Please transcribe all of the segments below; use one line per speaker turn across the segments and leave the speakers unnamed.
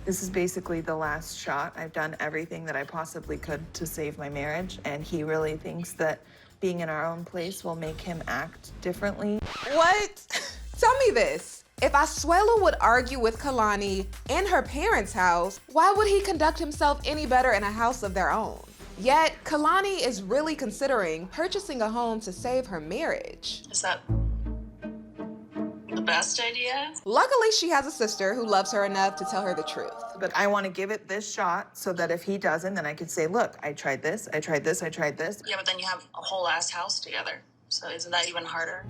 This is basically the last shot. I've done everything that I possibly could to save my marriage, and he really thinks that being in our own place will make him act differently.
What? Tell me this. If Asuelu would argue with Kalani in her parents' house, why would he conduct himself any better in a house of their own? Yet, Kalani is really considering purchasing a home to save her marriage.
Is that the best idea?
Luckily, she has a sister who loves her enough to tell her the truth.
But I want to give it this shot so that if he doesn't, then I could say, look, I tried this, I tried this, I tried this.
Yeah, but then you have a whole ass house together. So isn't that even harder?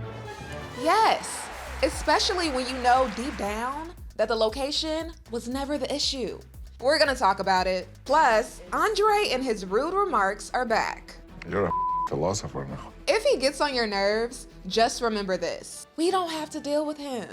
Yes, especially when you know deep down that the location was never the issue. We're gonna talk about it. Plus, Andrei and his rude remarks are back.
You're a philosopher now.
If he gets on your nerves, just remember this. We don't have to deal with him.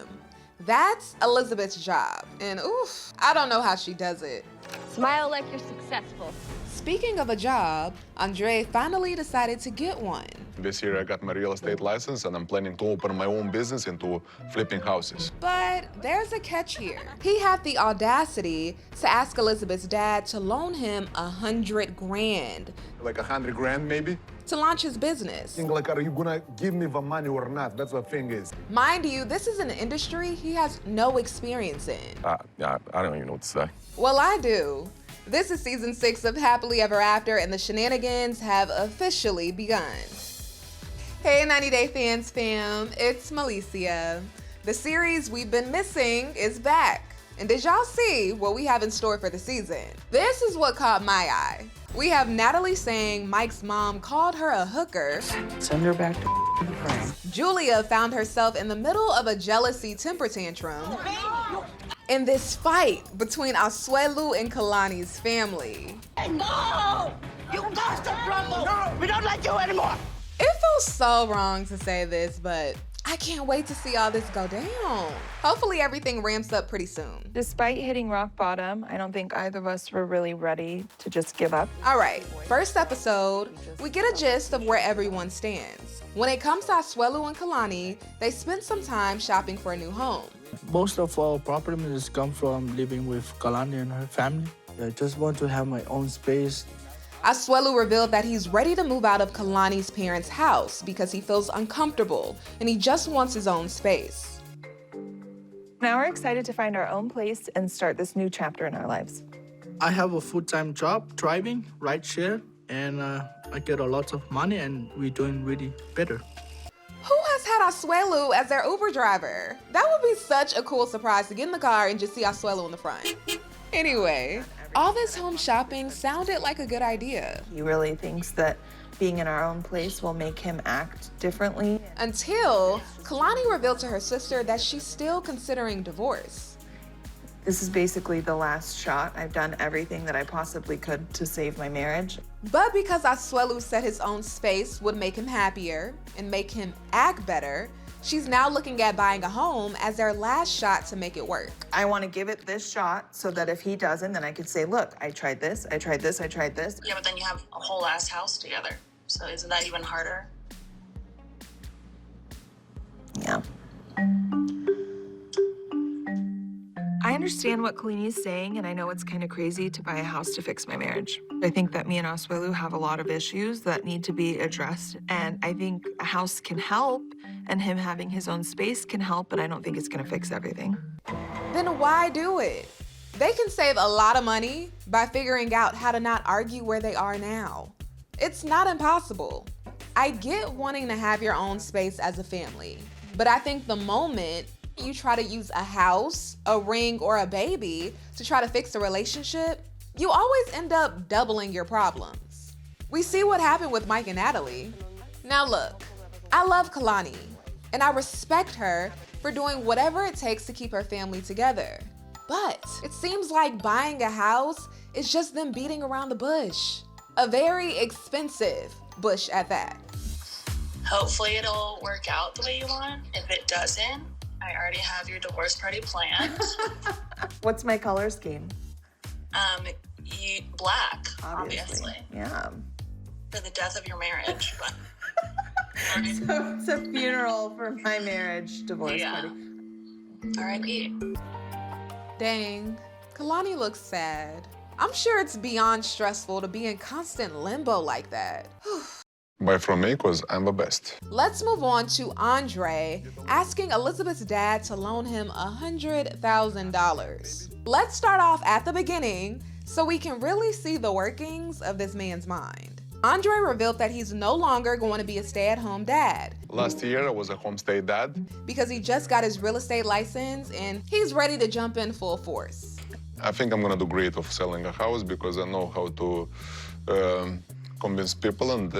That's Elizabeth's job. And oof, I don't know how she does it.
Smile like you're successful.
Speaking of a job, Andrei finally decided to get one.
This year I got my real estate license and I'm planning to open my own business into flipping houses.
But there's a catch here. He had the audacity to ask Elizabeth's dad to loan him $100,000
Like 100 grand maybe?
to launch his business.
Like, are you gonna give me the money or not? That's the thing is.
Mind you, this is an industry he has no experience in.
Yeah, I don't even know what to say.
Well, I do. This is season 6 of Happily Ever After, and the shenanigans have officially begun. Hey, 90 Day Fans fam, it's Melicia. The series we've been missing is back. And did y'all see what we have in store for the season? This is what caught my eye. We have Natalie saying Mike's mom called her a hooker.
Send her back to Ukraine.
Julia found herself in the middle of a jealousy temper tantrum in this fight between Asuelu and Kalani's family.
No! You lost the rumble! No! We don't like you anymore!
It feels so wrong to say this, but I can't wait to see all this go down. Hopefully everything ramps up pretty soon.
Despite hitting rock bottom, I don't think either of us were really ready to just give up.
All right, first episode, we get a gist of where everyone stands. When it comes to Asuelu and Kalani, they spent some time shopping for a new home.
Most of our properties come from living with Kalani and her family. I just want to have my own space.
Asuelu revealed that he's ready to move out of Kalani's parents' house because he feels uncomfortable and he just wants his own space.
Now we're excited to find our own place and start this new chapter in our lives.
I have a full-time job driving, rideshare, and I get a lot of money and we're doing really better.
Who has had Asuelu as their Uber driver? That would be such a cool surprise to get in the car and just see Asuelu in the front. Anyway, all this home shopping sounded like a good idea.
He really thinks that being in our own place will make him act differently.
Until Kalani revealed to her sister that she's still considering divorce.
This is basically the last shot. I've done everything that I possibly could to save my marriage.
But because Asuelu said his own space would make him happier and make him act better, she's now looking at buying a home as their last shot to make it work.
I want to give it this shot so that if he doesn't, then I could say, look, I tried this, I tried this, I tried this.
Yeah, but then you have a whole ass house together. So isn't that even harder?
Yeah. I understand what Kalani is saying, and I know it's kind of crazy to buy a house to fix my marriage. I think that me and Asuelu have a lot of issues that need to be addressed, and I think a house can help, and him having his own space can help, but I don't think it's gonna fix everything.
Then why do it? They can save a lot of money by figuring out how to not argue where they are now. It's not impossible. I get wanting to have your own space as a family, but I think the moment you try to use a house, a ring, or a baby to try to fix a relationship, you always end up doubling your problems. We see what happened with Mike and Natalie. Now look, I love Kalani, and I respect her for doing whatever it takes to keep her family together. But it seems like buying a house is just them beating around the bush. A very expensive bush at that.
Hopefully it'll work out the way you want. If it doesn't, I already have your divorce party planned.
What's my color scheme?
Black, obviously.
Yeah.
For the death of your marriage, but
So it's a funeral for my marriage divorce party.
R.I.P.
Dang. Kalani looks sad. I'm sure it's beyond stressful to be in constant limbo like that.
Buy from me because I'm the best.
Let's move on to Andrei asking Elizabeth's dad to loan him $100,000. Let's start off at the beginning so we can really see the workings of this man's mind. Andrei revealed that he's no longer going to be a stay-at-home dad
Last year, I was a homestay dad.
because he just got his real estate license and he's ready to jump in full force.
I think I'm gonna do great of selling a house because I know how to convince people and,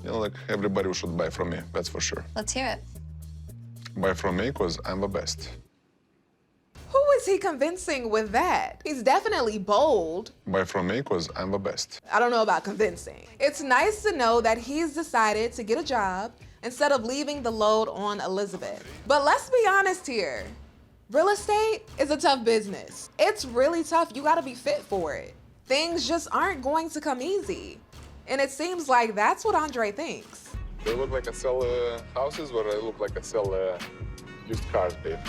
like everybody should buy from me, that's for sure.
Let's hear it.
Buy from me because I'm the best.
Who is he convincing with that? He's definitely bold.
Buy from me because I'm the best.
I don't know about convincing. It's nice to know that he's decided to get a job instead of leaving the load on Elizabeth. But let's be honest here. Real estate is a tough business. It's really tough. You gotta be fit for it. Things just aren't going to come easy. And it seems like that's what Andrei thinks.
Do I look like I sell houses or I look like I sell used cars, babe?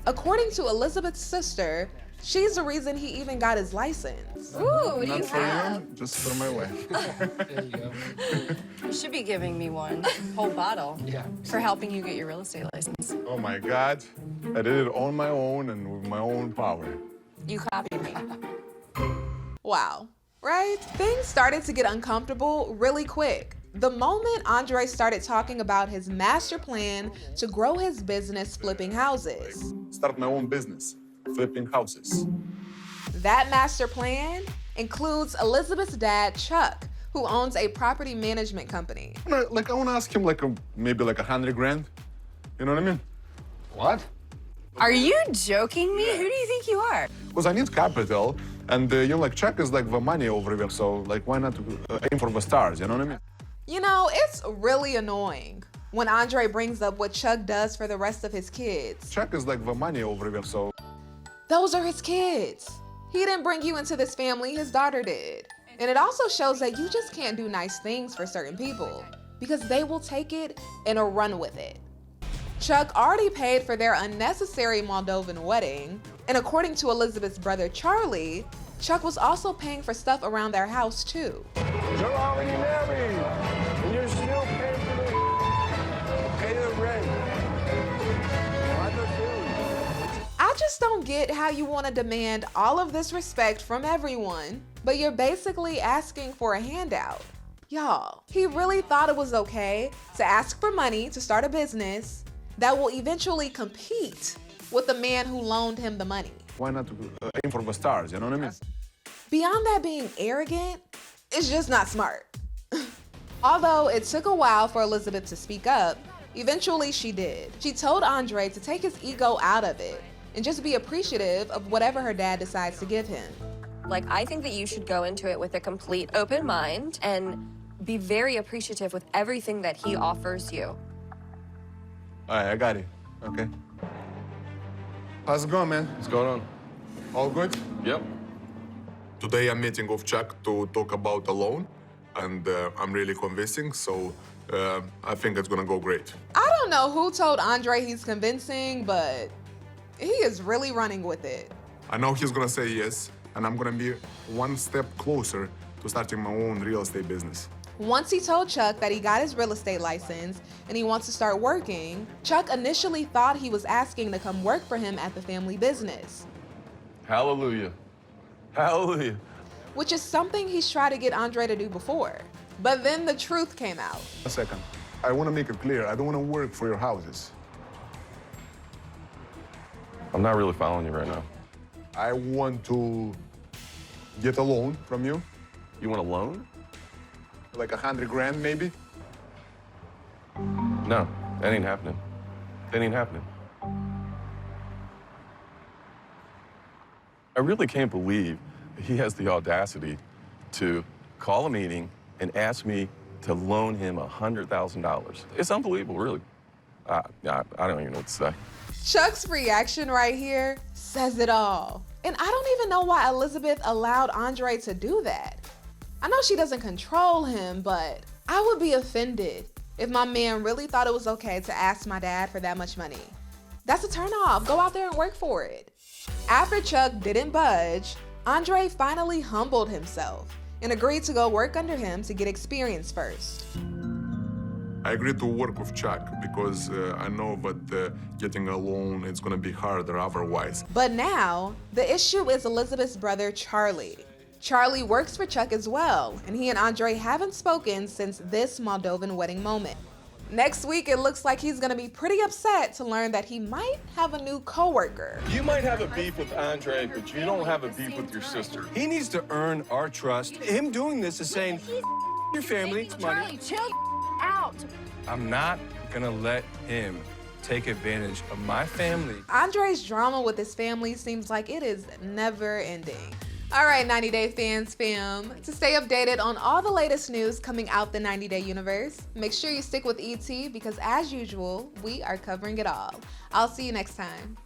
According to Elizabeth's sister, she's the reason he even got his license.
Ooh, what do you have?
you, just for my wife.
There you go.
You should be giving me one whole bottle for helping you get your real estate license.
Oh my God, I did it on my own and with my own power.
You copied me.
Wow, right? Things started to get uncomfortable really quick. The moment Andrei started talking about his master plan to grow his business flipping houses.
Start my own business, flipping houses.
That master plan includes Elizabeth's dad, Chuck, who owns a property management company.
I want to ask him maybe like $100,000. You know what I mean? What?
Are you joking me? Who do you think you are?
Because I need capital, and Chuck is like the money over there, so why not aim for the stars, you know what I mean?
You know, it's really annoying when Andrei brings up what Chuck does for the rest of his kids.
Chuck is like the money over there, so...
Those are his kids. He didn't bring you into this family, his daughter did. And it also shows that you just can't do nice things for certain people because they will take it and run with it. Chuck already paid for their unnecessary Moldovan wedding, and according to Elizabeth's brother Charlie, Chuck was also paying for stuff around their house too.
You're already married, and you're still paying for the rent.
I just don't get how you want to demand all of this respect from everyone, but you're basically asking for a handout. Y'all, he really thought it was okay to ask for money to start a business that will eventually compete with the man who loaned him the money.
Why not aim for the stars, you know what I mean?
Beyond that being arrogant, it's just not smart. Although it took a while for Elizabeth to speak up, eventually she did. She told Andrei to take his ego out of it and just be appreciative of whatever her dad decides to give him.
Like, I think that you should go into it with a complete open mind and be very appreciative with everything that he offers you.
All right, I got it. Okay. How's it going, man?
What's going on?
All good?
Yep.
Today I'm meeting with Chuck to talk about a loan, and I'm really convincing, so I think it's gonna go great.
I don't know who told Andrei he's convincing, but he is really running with it.
I know he's gonna say yes, and I'm gonna be one step closer to starting my own real estate business.
Once he told Chuck that he got his real estate license and he wants to start working, Chuck initially thought he was asking to come work for him at the family business.
Hallelujah. Hallelujah.
Which is something he's tried to get Andrei to do before. But then the truth came out.
A second. I want to make it clear. I don't want to work for your houses.
I'm not really following you right now.
I want to get a loan from you,
You want a loan?
like $100,000 maybe.
No, that ain't happening. That ain't happening. I really can't believe he has the audacity to call a meeting and ask me to loan him $100,000. It's unbelievable, really. I don't even know what to say.
Chuck's reaction right here says it all. And I don't even know why Elizabeth allowed Andrei to do that. I know she doesn't control him, but I would be offended if my man really thought it was okay to ask my dad for that much money. That's a turn off. Go out there and work for it. After Chuck didn't budge, Andrei finally humbled himself and agreed to go work under him to get experience first.
I agreed to work with Chuck because I know that getting a loan is gonna be harder otherwise.
But now, the issue is Elizabeth's brother, Charlie. Charlie works for Chuck as well, and he and Andrei haven't spoken since this Moldovan wedding moment. Next week, it looks like he's gonna be pretty upset to learn that he might have a new coworker.
You might have a beef with Andrei, but you don't have a beef with your sister. He needs to earn our trust. Him doing this is saying, your family, it's money.
Charlie, chill out.
I'm not gonna let him take advantage of my family.
Andrei's drama with his family seems like it is never ending. All right, 90 Day Fans fam. To stay updated on all the latest news coming out the 90 Day universe, make sure you stick with ET because as usual, we are covering it all. I'll see you next time.